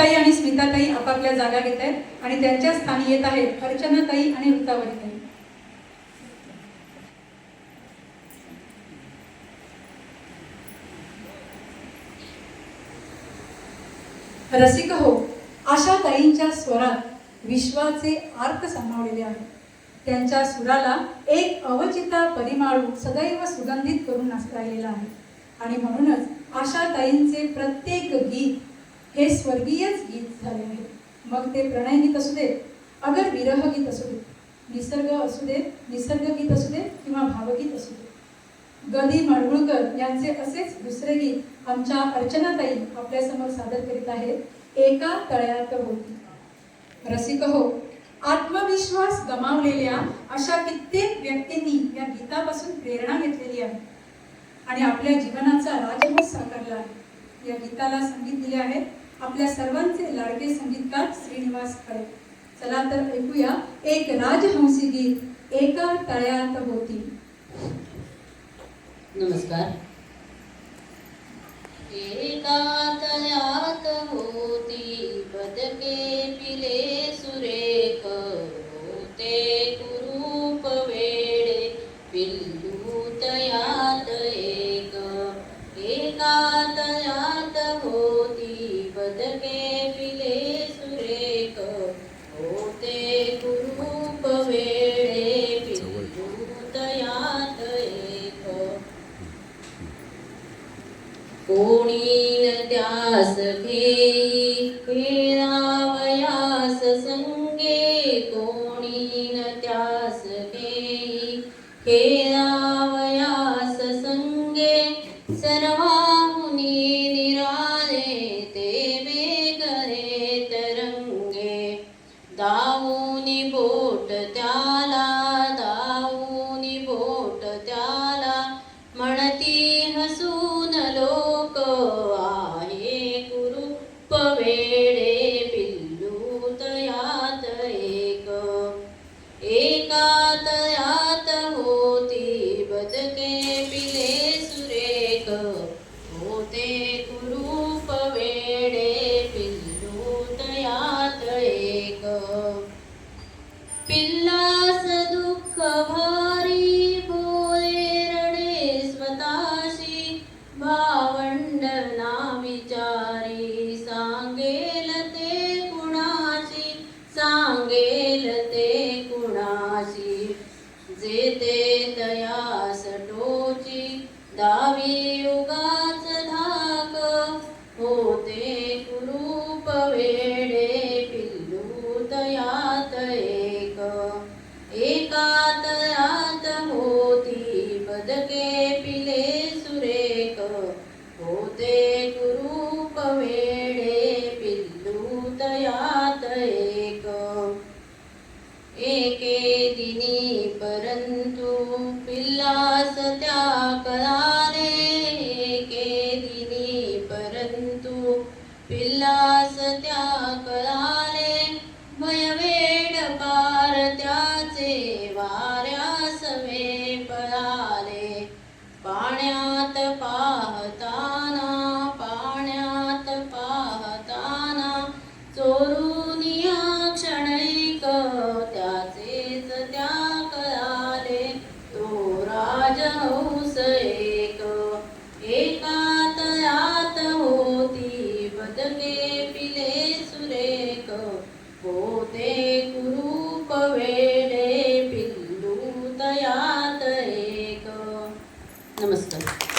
आशाताई आणि स्मिताताई आपापल्या जागा घेत आहेत आणि त्यांच्या स्थानी येत आहेत अर्चनाताई आणि वृत्तावरीताई. रसिक हो, आशाताईंच्या स्वरात विश्वाचे अर्थ सामावलेले आहेत. त्यांच्या सुराला एक अवचिता परिमाळू सदैव सुगंधित करून राहिलेला आहे. आणि म्हणूनच आशाताईंचे प्रत्येक गीत हे स्वर्गीयच गीत झाले आहे. मग ते प्रणयगीत असू देत, अगर विरह गीत असू देत, निसर्ग असू देत, निसर्ग गीत असू देत किंवा भावगीत असू देत. गदी माडगुळकर यांचे असेच दुसरे गीत आमच्या अर्चनाताई आपल्यासमोर सादर करीत आहेत, एका तळ्यात होती. रसिक हो, आत्मविश्वास गमावलेल्या अशा कित्येक व्यक्तींनी या गीतापासून प्रेरणा घेतलेली आहे आणि आपल्या जीवनाचा राजहंस साकारला आहे. या गीताला संगीत दिले आहे आपल्या सर्वांचे लाडके संगीतकार श्रीनिवास खळे. चला तर ऐकूया एक राजहंसी गीत, एका तळ्यात होती. नमस्कार. एका तळ्यात होती बदके पिले सुरेख, होते कुरूप वेडे पिल्लू तयात एक. एका तळ्यात होती बदके पिले सुरेख, होते कुरूप वेडे पिल्लू तयात एक. कोणी न त्यास घेई खेळावयास संगे, कोणी न त्यास घेई खेळावयास संगे. सर्वाहुनी निराळे ते वेगळे तरंगे, दाऊनी बोट त्याला, दाऊनी बोट त्याला, म्हणती हसून लोक आहे कुरूप वेडे पिल्लू तयात एक. एका तळ्यात होती बदके पिले सुरेख, होते कुरूप वेडे पिल्लू तयात एक. पिल्लास दुःख भारी बोले रडे स्वतःशी, भावंडना विचारी सांगेल ते कुणाशी, सांगेल ते कुणाशी. जेते तयास टोची दावी उगाच धाक, होते कुरूप वेडे पिल्लू तयात एक. एका तळ्यात होती बदके पिले सुरेख, होते कुरूप वेडे पिल्लू तयात एक. एके दिनी परंतु पिल्लास त्या कळाले, एके दिनी परंतु पिल्लास त्या कळाले. भयवेड पार त्याचे वाऱ्यास वे पळाले. पाण्यात पाहताना, पाण्यात पाहताना, चोरून या क्षणैक त्याचेच त्या कळाले. तो राजहंस एक. एका तळ्यात होती बदके पिले सुरेख, होते कुरूप वेडे पिल्लू तयात एक. नमस्कार.